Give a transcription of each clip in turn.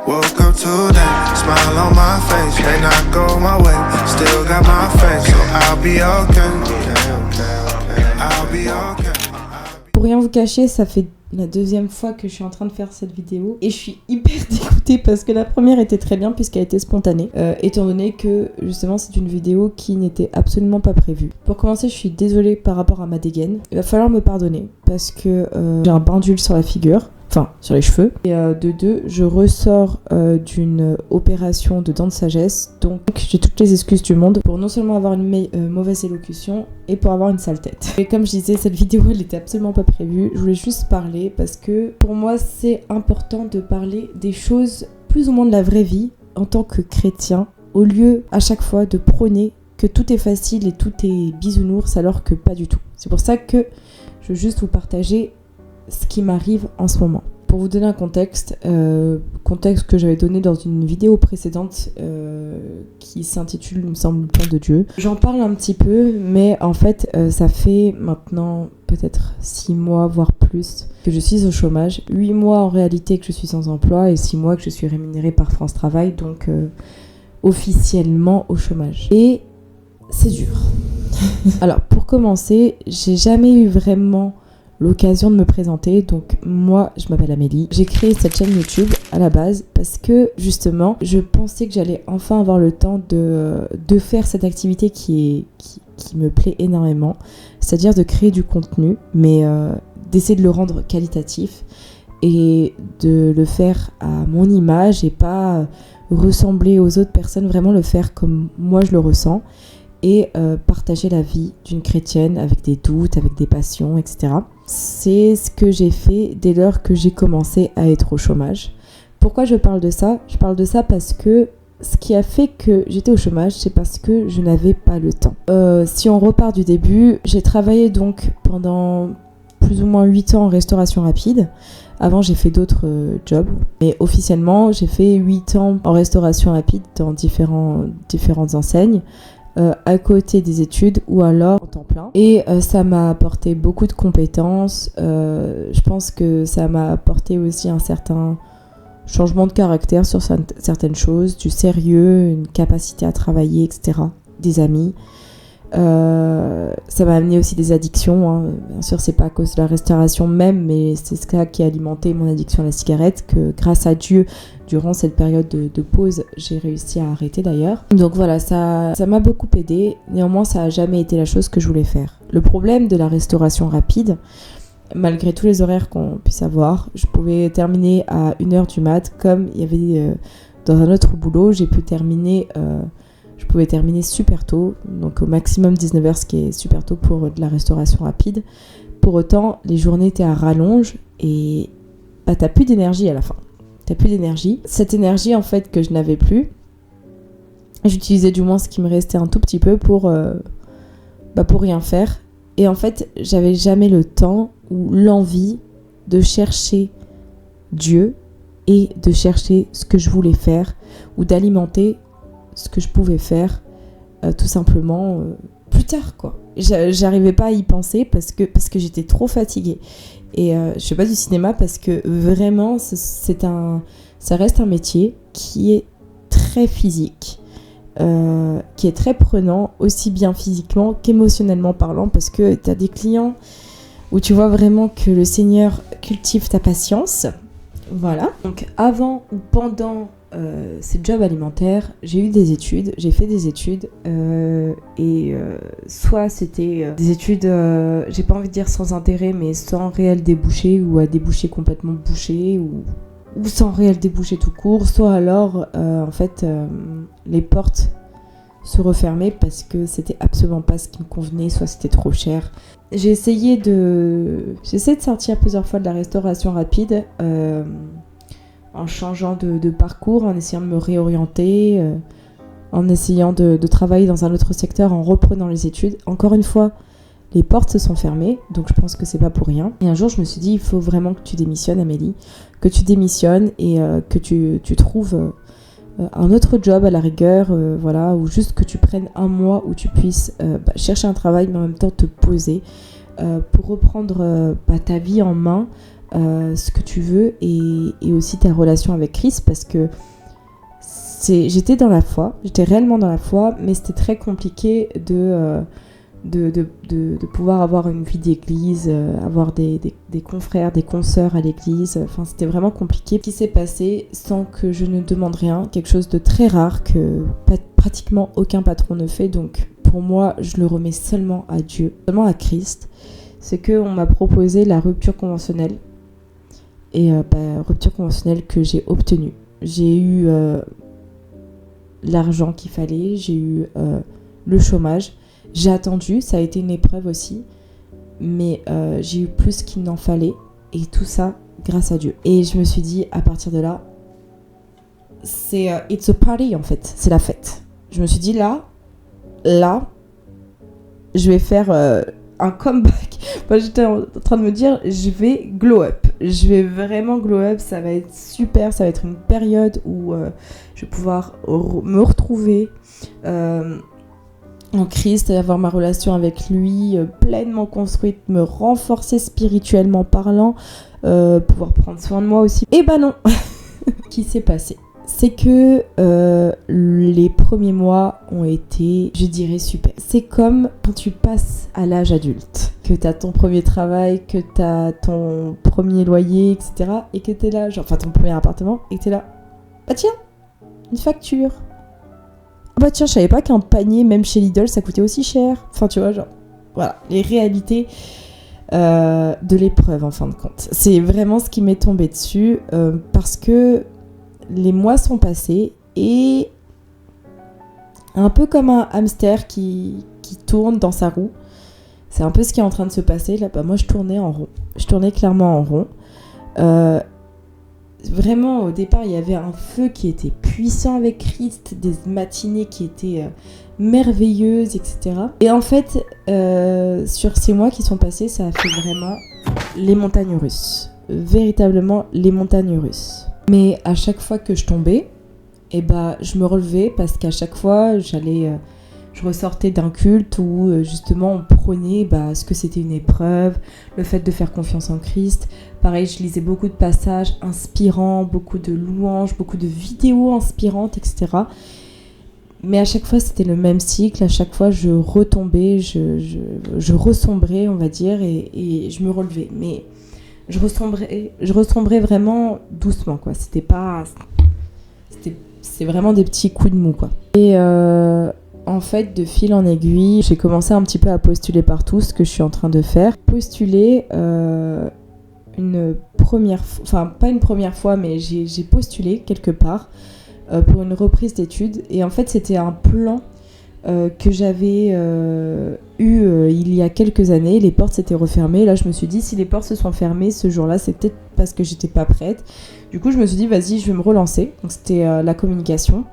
Woke up today, smile on my face. May not go my way, still got my faith, so I'll be okay. I'll be okay. Pour rien vous cacher, ça fait la deuxième fois que je suis en train de faire cette vidéo et je suis hyper dégoûtée parce que la première était très bien puisqu'elle était spontanée, étant donné que justement c'est une vidéo qui n'était absolument pas prévue. Pour commencer, je suis désolée par rapport à ma dégaine. Il va falloir me pardonner parce que j'ai un bain d'huile sur la figure. Enfin, sur les cheveux. Et de deux, je ressors d'une opération de dents de sagesse. Donc, j'ai toutes les excuses du monde pour non seulement avoir une mauvaise élocution et pour avoir une sale tête. Et comme je disais, cette vidéo, elle n'était absolument pas prévue. Je voulais juste parler parce que pour moi, c'est important de parler des choses plus ou moins de la vraie vie en tant que chrétien, au lieu à chaque fois de prôner que tout est facile et tout est bisounours alors que pas du tout. C'est pour ça que je veux juste vous partager ce qui m'arrive en ce moment. Pour vous donner un contexte que j'avais donné dans une vidéo précédente qui s'intitule, il me semble, le plan de Dieu. J'en parle un petit peu, mais en fait, ça fait maintenant peut-être 6 mois, voire plus, que je suis au chômage. 8 mois en réalité que je suis sans emploi et 6 mois que je suis rémunérée par France Travail, donc officiellement au chômage. Et c'est dur. Alors, pour commencer, j'ai jamais eu vraiment l'occasion de me présenter. Donc moi, je m'appelle Amélie. J'ai créé cette chaîne YouTube à la base parce que justement, je pensais que j'allais enfin avoir le temps de faire cette activité qui me plaît énormément, c'est-à-dire de créer du contenu, mais d'essayer de le rendre qualitatif et de le faire à mon image et pas ressembler aux autres personnes, vraiment le faire comme moi je le ressens. Et partager la vie d'une chrétienne avec des doutes, avec des passions, etc. C'est ce que j'ai fait dès lors que j'ai commencé à être au chômage. Pourquoi je parle de ça ? Je parle de ça parce que ce qui a fait que j'étais au chômage, c'est parce que je n'avais pas le temps. Si on repart du début, j'ai travaillé donc pendant plus ou moins 8 ans en restauration rapide. Avant, j'ai fait d'autres jobs, mais officiellement, j'ai fait 8 ans en restauration rapide dans différentes enseignes. À côté des études ou alors en temps plein. Et ça m'a apporté beaucoup de compétences. Je pense que ça m'a apporté aussi un certain changement de caractère sur certaines choses, du sérieux, une capacité à travailler, etc. Des amis. Ça m'a amené aussi des addictions, hein. Bien sûr, c'est pas à cause de la restauration même, mais c'est ça qui a alimenté mon addiction à la cigarette, que grâce à Dieu, durant cette période de pause, j'ai réussi à arrêter d'ailleurs. Donc voilà, ça m'a beaucoup aidé. Néanmoins, ça a jamais été la chose que je voulais faire. Le problème de la restauration rapide, malgré tous les horaires qu'on puisse avoir, je pouvais terminer à 1h du mat, comme il y avait dans un autre boulot, je pouvais terminer super tôt, donc au maximum 19h, ce qui est super tôt pour de la restauration rapide. Pour autant, les journées étaient à rallonge et t'as plus d'énergie à la fin. T'as plus d'énergie. Cette énergie, en fait, que je n'avais plus, j'utilisais du moins ce qui me restait un tout petit peu pour rien faire. Et en fait, j'avais jamais le temps ou l'envie de chercher Dieu et de chercher ce que je voulais faire ou d'alimenter ce que je pouvais faire tout simplement plus tard, quoi. J'arrivais pas à y penser parce que j'étais trop fatiguée. Et je fais pas du cinéma parce que vraiment ça reste un métier qui est très physique, qui est très prenant, aussi bien physiquement qu'émotionnellement parlant, parce que t'as des clients où tu vois vraiment que le Seigneur cultive ta patience. Voilà. Donc avant ou pendant ces jobs alimentaires, j'ai fait des études soit c'était des études, j'ai pas envie de dire sans intérêt, mais sans réel débouché ou à débouché complètement bouché ou sans réel débouché tout court, soit alors en fait les portes se refermaient parce que c'était absolument pas ce qui me convenait, soit c'était trop cher. J'ai essayé de sortir plusieurs fois de la restauration rapide en changeant de parcours, en essayant de me réorienter, en essayant de travailler dans un autre secteur, en reprenant les études. Encore une fois, les portes se sont fermées, donc je pense que c'est pas pour rien. Et un jour, je me suis dit, il faut vraiment que tu démissionnes, Amélie, que tu démissionnes et que tu trouves un autre job à la rigueur, voilà, ou juste que tu prennes un mois où tu puisses chercher un travail, mais en même temps te poser pour reprendre ta vie en main, ce que tu veux et aussi ta relation avec Christ, parce que j'étais dans la foi, j'étais réellement dans la foi, mais c'était très compliqué de pouvoir avoir une vie d'église, avoir des confrères, des consoeurs à l'église. Enfin, c'était vraiment compliqué. Ce qui s'est passé sans que je ne demande rien, quelque chose de très rare que pratiquement aucun patron ne fait. Donc, pour moi, je le remets seulement à Dieu, seulement à Christ. C'est qu'on m'a proposé la rupture conventionnelle. Et rupture conventionnelle que j'ai obtenue. J'ai eu l'argent qu'il fallait, j'ai eu le chômage. J'ai attendu, ça a été une épreuve aussi, mais j'ai eu plus qu'il n'en fallait, et tout ça grâce à Dieu. Et je me suis dit, à partir de là, c'est it's a party en fait, c'est la fête. Je me suis dit là, je vais faire un comeback. Moi, j'étais en train de me dire, je vais glow up. Je vais vraiment glow up, ça va être super, ça va être une période où je vais pouvoir me retrouver en Christ, avoir ma relation avec lui pleinement construite, me renforcer spirituellement parlant, pouvoir prendre soin de moi aussi. Et bah non. Ce qui s'est passé, c'est que les premiers mois ont été, je dirais, super. C'est comme quand tu passes à l'âge adulte, que t'as ton premier travail, que t'as ton premier loyer, etc. Et que t'es là, genre, enfin ton premier appartement, et que t'es là, bah tiens, une facture. Ah bah tiens, je savais pas qu'un panier, même chez Lidl, ça coûtait aussi cher. Enfin tu vois, genre, voilà, les réalités de l'épreuve en fin de compte. C'est vraiment ce qui m'est tombé dessus, parce que les mois sont passés et un peu comme un hamster qui tourne dans sa roue, c'est un peu ce qui est en train de se passer. Là, bah, moi, je tournais en rond. Je tournais clairement en rond. Vraiment, au départ, il y avait un feu qui était puissant avec Christ, des matinées qui étaient merveilleuses, etc. Et en fait, sur ces mois qui sont passés, ça a fait vraiment les montagnes russes. Véritablement, les montagnes russes. Mais à chaque fois que je tombais, eh ben, je me relevais parce qu'à chaque fois, je ressortais d'un culte où justement on prenait ce que c'était une épreuve, le fait de faire confiance en Christ. Pareil, je lisais beaucoup de passages inspirants, beaucoup de louanges, beaucoup de vidéos inspirantes, etc. Mais à chaque fois, c'était le même cycle. À chaque fois, je retombais, je ressombrais, on va dire, et je me relevais. Mais je ressombrais vraiment doucement, quoi. C'est vraiment des petits coups de mou, quoi. Et en fait, de fil en aiguille, j'ai commencé un petit peu à postuler partout, ce que je suis en train de faire. Postuler une première fois, enfin pas une première fois, mais j'ai postulé quelque part pour une reprise d'études. Et en fait, c'était un plan que j'avais eu il y a quelques années. Les portes s'étaient refermées. Là, je me suis dit, si les portes se sont fermées ce jour-là, c'est peut-être parce que j'étais pas prête. Du coup, je me suis dit, vas-y, je vais me relancer. Donc, c'était la communication.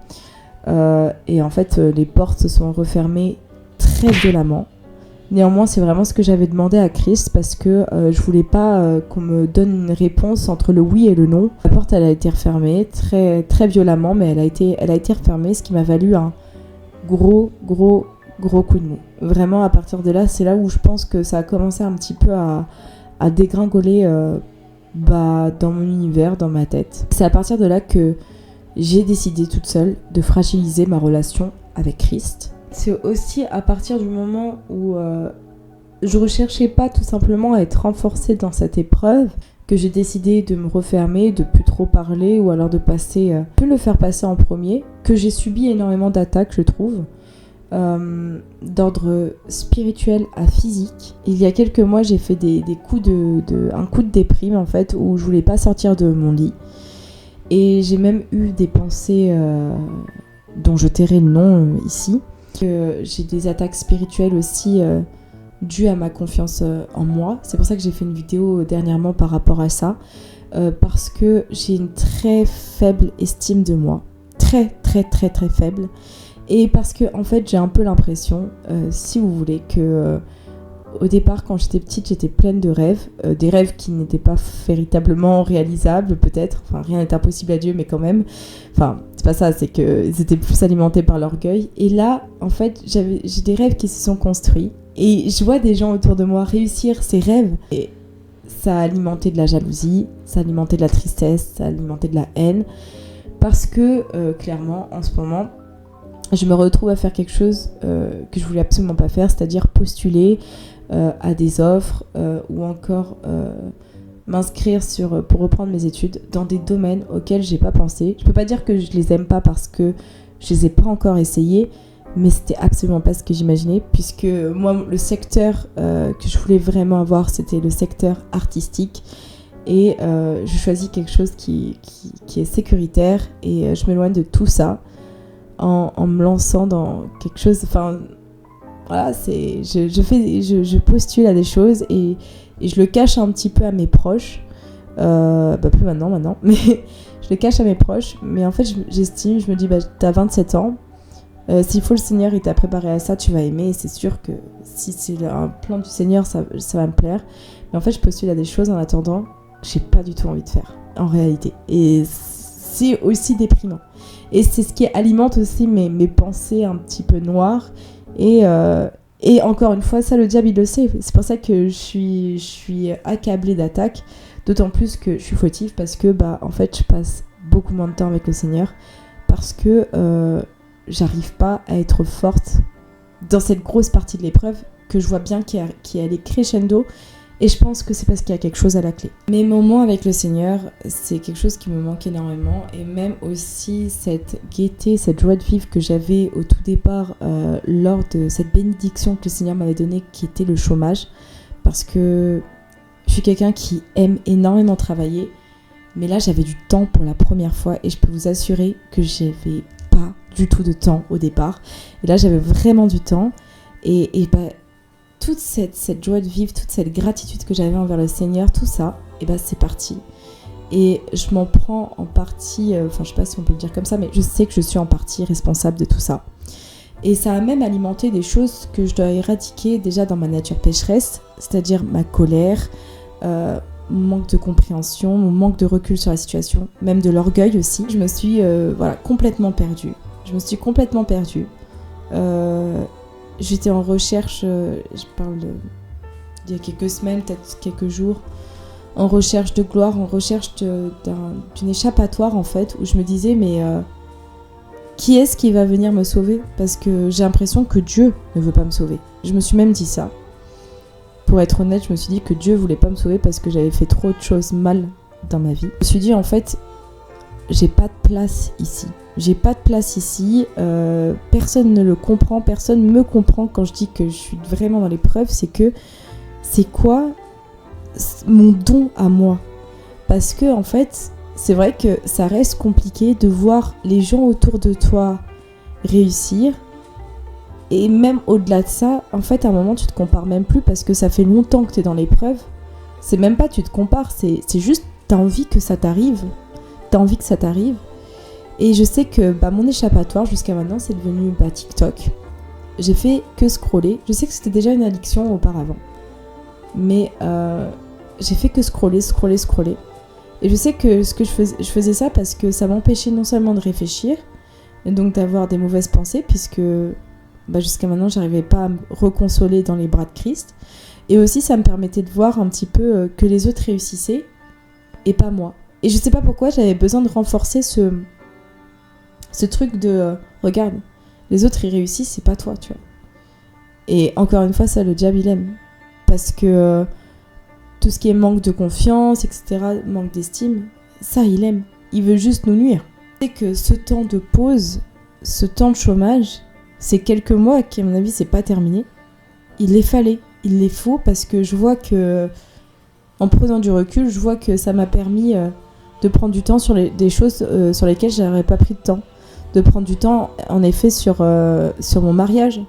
Et en fait, les portes se sont refermées très violemment. Néanmoins, c'est vraiment ce que j'avais demandé à Christ, parce que je voulais pas qu'on me donne une réponse entre le oui et le non. La porte, elle a été refermée très, très violemment, mais elle a été refermée, ce qui m'a valu un gros coup de mou. Vraiment, à partir de là, c'est là où je pense que ça a commencé un petit peu à dégringoler dans mon univers, dans ma tête. C'est à partir de là que j'ai décidé toute seule de fragiliser ma relation avec Christ. C'est aussi à partir du moment où je recherchais pas tout simplement à être renforcée dans cette épreuve que j'ai décidé de me refermer, de plus trop parler, ou alors de le faire passer en premier, que j'ai subi énormément d'attaques, je trouve, d'ordre spirituel à physique. Il y a quelques mois, j'ai fait un coup de déprime, en fait, où je voulais pas sortir de mon lit. Et j'ai même eu des pensées dont je tairai le nom ici. Que j'ai des attaques spirituelles aussi dues à ma confiance en moi. C'est pour ça que j'ai fait une vidéo dernièrement par rapport à ça. Parce que j'ai une très faible estime de moi. Très, très, très, très faible. Et parce que, en fait, j'ai un peu l'impression, si vous voulez, que au départ, quand j'étais petite, j'étais pleine de rêves. Des rêves qui n'étaient pas véritablement réalisables, peut-être. Enfin, rien n'est impossible à Dieu, mais quand même. Enfin, c'est pas ça, c'est qu'ils étaient plus alimentés par l'orgueil. Et là, en fait, j'ai des rêves qui se sont construits. Et je vois des gens autour de moi réussir ces rêves. Et ça a alimenté de la jalousie, ça a alimenté de la tristesse, ça a alimenté de la haine. Parce que, clairement, en ce moment, je me retrouve à faire quelque chose que je voulais absolument pas faire, c'est-à-dire postuler à des offres ou encore m'inscrire pour reprendre mes études dans des domaines auxquels j'ai pas pensé. Je peux pas dire que je les aime pas parce que je les ai pas encore essayés, mais c'était absolument pas ce que j'imaginais, puisque moi, le secteur que je voulais vraiment avoir, c'était le secteur artistique. Et je choisis quelque chose qui est sécuritaire et je m'éloigne de tout ça en me lançant dans quelque chose. Enfin, voilà, je postule à des choses et je le cache un petit peu à mes proches. Plus maintenant, mais je le cache à mes proches. Mais en fait, j'estime, je me dis, t'as 27 ans. S'il faut, le Seigneur il t'a préparé à ça, tu vas aimer. Et c'est sûr que si c'est un plan du Seigneur, ça va me plaire. Mais en fait, je postule à des choses en attendant. J'ai pas du tout envie de faire, en réalité. Et c'est aussi déprimant. Et c'est ce qui alimente aussi mes pensées un petit peu noires. Et encore une fois, ça, le diable, il le sait. C'est pour ça que je suis accablée d'attaques. D'autant plus que je suis fautive parce que, en fait, je passe beaucoup moins de temps avec le Seigneur. Parce que j'arrive pas à être forte dans cette grosse partie de l'épreuve que je vois bien qui est crescendo. Et je pense que c'est parce qu'il y a quelque chose à la clé. Mes moments avec le Seigneur, c'est quelque chose qui me manque énormément. Et même aussi cette gaieté, cette joie de vivre que j'avais au tout départ lors de cette bénédiction que le Seigneur m'avait donnée, qui était le chômage. Parce que je suis quelqu'un qui aime énormément travailler. Mais là, j'avais du temps pour la première fois. Et je peux vous assurer que j'avais pas du tout de temps au départ. Et là, j'avais vraiment du temps. Et toute cette joie de vivre, toute cette gratitude que j'avais envers le Seigneur, tout ça, c'est parti. Et je m'en prends en partie, je sais pas si on peut le dire comme ça, mais je sais que je suis en partie responsable de tout ça. Et ça a même alimenté des choses que je dois éradiquer déjà dans ma nature pécheresse, c'est-à-dire ma colère, mon manque de compréhension, mon manque de recul sur la situation, même de l'orgueil aussi. Je me suis complètement perdue. J'étais en recherche, je parle d'il y a quelques semaines, peut-être quelques jours, en recherche de gloire, en recherche d'une échappatoire en fait, où je me disais mais qui est-ce qui va venir me sauver ? Parce que j'ai l'impression que Dieu ne veut pas me sauver. Je me suis même dit ça. Pour être honnête, je me suis dit que Dieu voulait pas me sauver parce que j'avais fait trop de choses mal dans ma vie. Je me suis dit en fait, j'ai pas de place ici. Personne ne le comprend, personne me comprend quand je dis que je suis vraiment dans l'épreuve. C'est quoi mon don à moi ? Parce que en fait, c'est vrai que ça reste compliqué de voir les gens autour de toi réussir. Et même au-delà de ça, en fait, à un moment, tu te compares même plus parce que ça fait longtemps que tu es dans l'épreuve. C'est même pas tu te compares, c'est juste t'as envie que ça t'arrive. Et je sais que mon échappatoire jusqu'à maintenant, c'est devenu TikTok. J'ai fait que scroller. Je sais que c'était déjà une addiction auparavant. Mais j'ai fait que scroller. Et je sais que je faisais ça parce que ça m'empêchait non seulement de réfléchir, et donc d'avoir des mauvaises pensées, puisque jusqu'à maintenant, j'arrivais pas à me reconsoler dans les bras de Christ. Et aussi, ça me permettait de voir un petit peu que les autres réussissaient et pas moi. Et je sais pas pourquoi, j'avais besoin de renforcer ce truc de regarde, les autres ils réussissent, c'est pas toi, tu vois. Et encore une fois, ça, le diable il aime. Parce que tout ce qui est manque de confiance, etc., manque d'estime, ça il aime. Il veut juste nous nuire. C'est que ce temps de pause, ce temps de chômage, ces quelques mois qui, à mon avis, c'est pas terminé, il les faut parce que je vois que, en prenant du recul, je vois que ça m'a permis de prendre du temps sur des choses sur lesquelles j'aurais pas pris de temps. De prendre du temps, en effet, sur mon mariage,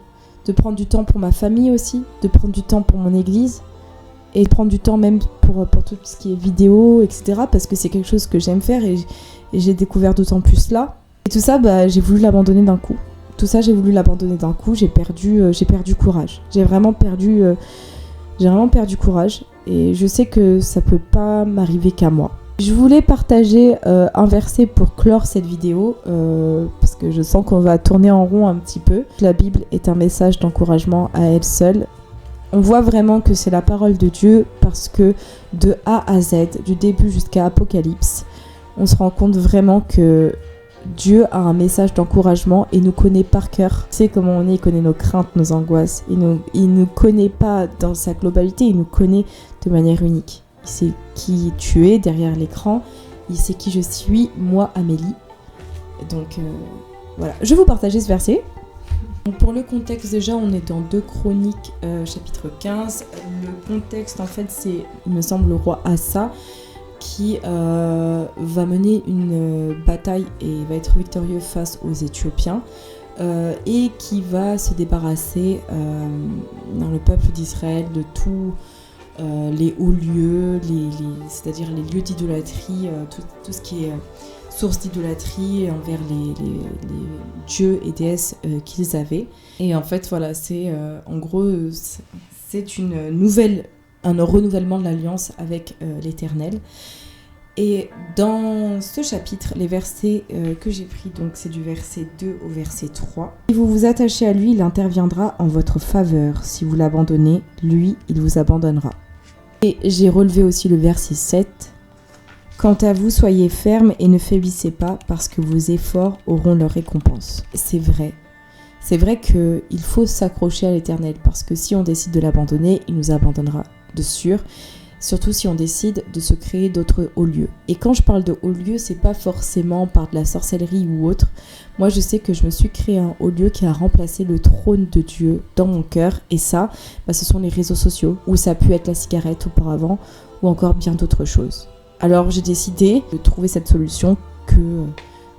de prendre du temps pour ma famille aussi, de prendre du temps pour mon église, et de prendre du temps même pour tout ce qui est vidéo, etc. Parce que c'est quelque chose que j'aime faire et j'ai découvert d'autant plus là. Et tout ça, j'ai voulu l'abandonner d'un coup. J'ai perdu courage. J'ai vraiment perdu courage et je sais que ça peut pas m'arriver qu'à moi. Je voulais partager un verset pour clore cette vidéo parce que je sens qu'on va tourner en rond un petit peu. La Bible est un message d'encouragement à elle seule. On voit vraiment que c'est la parole de Dieu parce que de A à Z, du début jusqu'à Apocalypse, on se rend compte vraiment que Dieu a un message d'encouragement et nous connaît par cœur. Il sait comment on est, il connaît nos craintes, nos angoisses. Il nous connaît pas dans sa globalité, il nous connaît de manière unique. Il sait qui tu es derrière l'écran, il sait qui je suis, moi, Amélie. Donc voilà, je vais vous partager ce verset. Donc, pour le contexte, déjà, on est dans 2 Chroniques, chapitre 15. Le contexte, en fait, c'est, il me semble, le roi Asa qui va mener une bataille et va être victorieux face aux Éthiopiens et qui va se débarrasser dans le peuple d'Israël de tous les hauts lieux, c'est-à-dire les lieux d'idolâtrie, tout ce qui est source d'idolâtrie envers les dieux et déesses qu'ils avaient. Et en fait, voilà, c'est en gros, c'est un renouvellement de l'alliance avec l'Éternel. Et dans ce chapitre, les versets que j'ai pris, donc c'est du verset 2 au verset 3. Si vous vous attachez à lui, il interviendra en votre faveur. Si vous l'abandonnez, lui, il vous abandonnera. Et j'ai relevé aussi le verset 7. Quant à vous, soyez fermes et ne faiblissez pas, parce que vos efforts auront leur récompense. C'est vrai. C'est vrai qu'il faut s'accrocher à l'Éternel, parce que si on décide de l'abandonner, il nous abandonnera de sûr. Surtout si on décide de se créer d'autres hauts lieux. Et quand je parle de hauts lieux, c'est pas forcément par de la sorcellerie ou autre. Moi, je sais que je me suis créé un haut lieu qui a remplacé le trône de Dieu dans mon cœur. Et ça, ce sont les réseaux sociaux, où ça a pu être la cigarette auparavant, ou encore bien d'autres choses. Alors, j'ai décidé de trouver cette solution que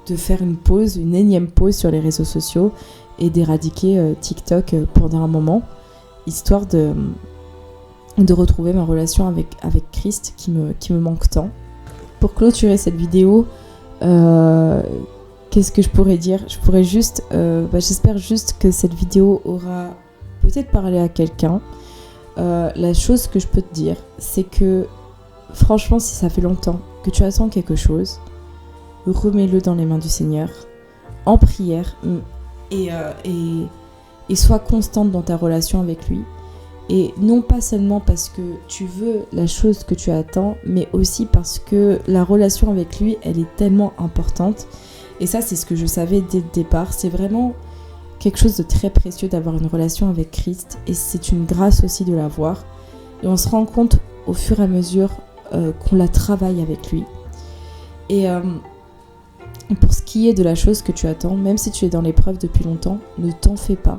de faire une énième pause sur les réseaux sociaux et d'éradiquer TikTok pendant un moment, histoire de retrouver ma relation avec Christ qui me manque tant. Pour clôturer cette vidéo, qu'est-ce que je pourrais dire ? Je pourrais juste, j'espère juste que cette vidéo aura peut-être parlé à quelqu'un. La chose que je peux te dire, c'est que franchement, si ça fait longtemps que tu attends quelque chose, remets-le dans les mains du Seigneur, en prière, et sois constante dans ta relation avec lui. Et non pas seulement parce que tu veux la chose que tu attends, mais aussi parce que la relation avec lui, elle est tellement importante. Et ça, c'est ce que je savais dès le départ. C'est vraiment quelque chose de très précieux d'avoir une relation avec Christ. Et c'est une grâce aussi de l'avoir. Et on se rend compte au fur et à mesure qu'on la travaille avec lui. Et pour ce qui est de la chose que tu attends, même si tu es dans l'épreuve depuis longtemps, ne t'en fais pas.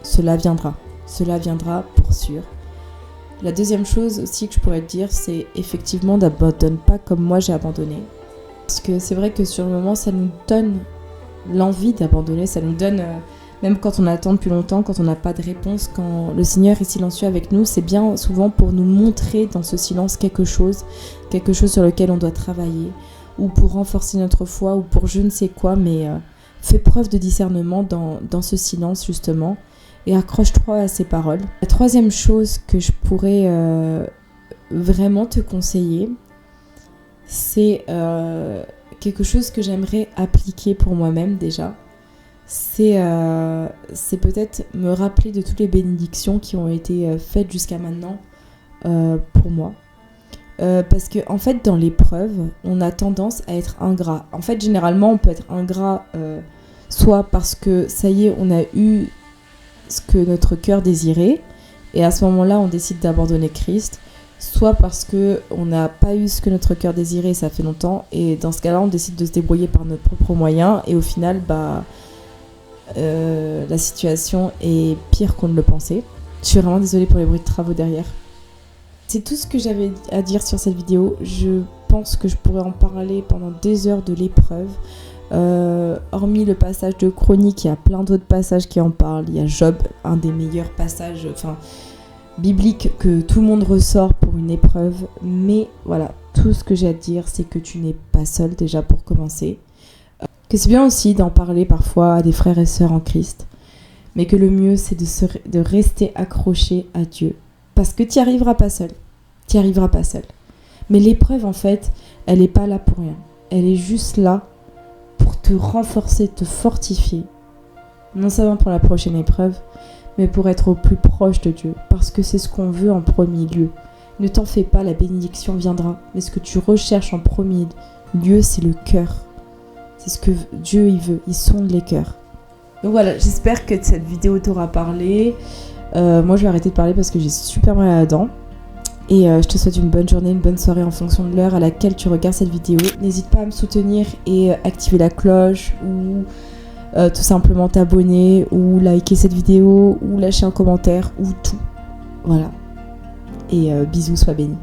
Cela viendra. Cela viendra pour sûr. La deuxième chose aussi que je pourrais te dire, c'est effectivement d'abandonne pas comme moi j'ai abandonné. Parce que c'est vrai que sur le moment, ça nous donne l'envie d'abandonner, ça nous donne, même quand on attend depuis longtemps, quand on n'a pas de réponse, quand le Seigneur est silencieux avec nous, c'est bien souvent pour nous montrer dans ce silence quelque chose sur lequel on doit travailler, ou pour renforcer notre foi, ou pour je ne sais quoi, mais fais preuve de discernement dans ce silence justement. Et accroche-toi à ces paroles. La troisième chose que je pourrais vraiment te conseiller, c'est quelque chose que j'aimerais appliquer pour moi-même déjà. C'est peut-être me rappeler de toutes les bénédictions qui ont été faites jusqu'à maintenant pour moi. Parce que en fait, dans l'épreuve, on a tendance à être ingrat. En fait, généralement, on peut être ingrat soit parce que ça y est, on a eu ce que notre cœur désirait et à ce moment-là on décide d'abandonner Christ, soit parce que on n'a pas eu ce que notre cœur désirait, ça fait longtemps, et dans ce cas-là on décide de se débrouiller par nos propres moyens et au final la situation est pire qu'on ne le pensait. Je suis vraiment désolée pour les bruits de travaux derrière. C'est tout ce que j'avais à dire sur cette vidéo. Je pense que je pourrais en parler pendant des heures de l'épreuve. Hormis le passage de Chronique, il y a plein d'autres passages qui en parlent. Il y a Job, un des meilleurs passages bibliques que tout le monde ressort pour une épreuve. Mais voilà, tout ce que j'ai à te dire, c'est que tu n'es pas seul déjà pour commencer. Que c'est bien aussi d'en parler parfois à des frères et sœurs en Christ. Mais que le mieux, c'est de rester accroché à Dieu. Parce que tu n'y arriveras pas seul. Tu n'y arriveras pas seul. Mais l'épreuve, en fait, elle n'est pas là pour rien. Elle est juste là pour te renforcer, te fortifier, non seulement pour la prochaine épreuve, mais pour être au plus proche de Dieu, parce que c'est ce qu'on veut en premier lieu. Ne t'en fais pas, la bénédiction viendra, mais ce que tu recherches en premier lieu, c'est le cœur. C'est ce que Dieu il veut, il sonde les cœurs. Donc voilà, j'espère que cette vidéo t'aura parlé. Moi je vais arrêter de parler parce que j'ai super mal à la dent. Et je te souhaite une bonne journée, une bonne soirée en fonction de l'heure à laquelle tu regardes cette vidéo. N'hésite pas à me soutenir et activer la cloche ou tout simplement t'abonner ou liker cette vidéo ou lâcher un commentaire ou tout. Voilà. Et bisous, sois bénis.